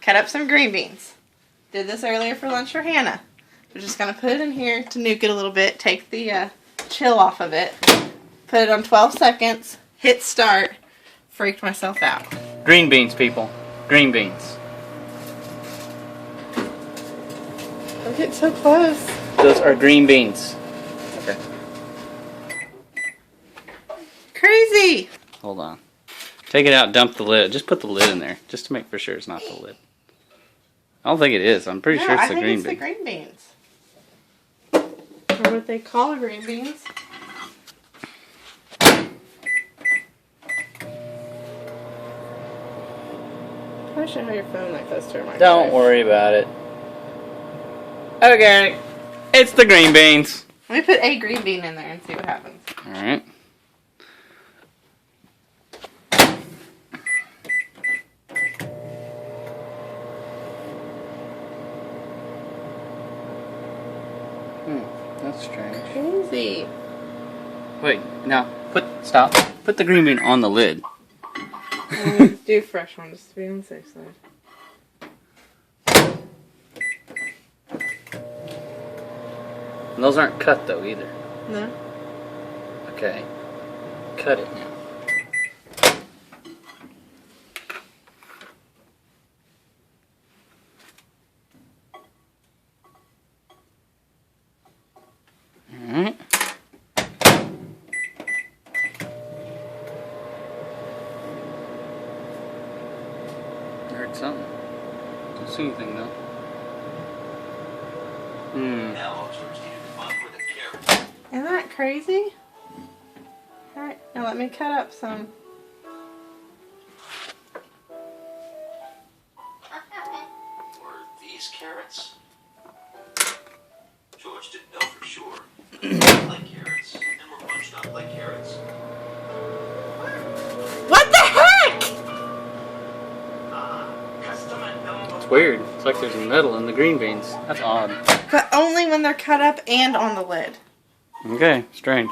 cut up some green beans. Did this earlier for lunch for Hannah. We're just going to put it in here to nuke it a little bit, take the chill off of it, put it on 12 seconds, hit start, freaked myself out. Green beans, people. Green beans. I'm getting so close. Those are green beans. Okay. Crazy. Hold on. Take it out, dump the lid. Just put the lid in there, just to make for sure it's not the lid. I don't think it is. I'm pretty sure it's the green beans. I think it's the green beans. Or what they call green beans. I should have your phone like close to your microwave. Don't worry about it. Okay. It's the green beans. Let me put a green bean in there and see what happens. Alright. That's strange. Crazy. Wait, now, stop. Put the green bean on the lid. Do fresh one just to be on the safe side. And those aren't cut though either. No? Okay. Cut it now. Alright. I heard something. Don't see anything though. Isn't that crazy? Alright, now let me cut up some. Were these carrots? George didn't know for sure. They like carrots and were bunched up like carrots. What the heck? It's weird. It's like there's metal in the green beans. That's odd. But only when they're cut up and on the lid. Okay, strange.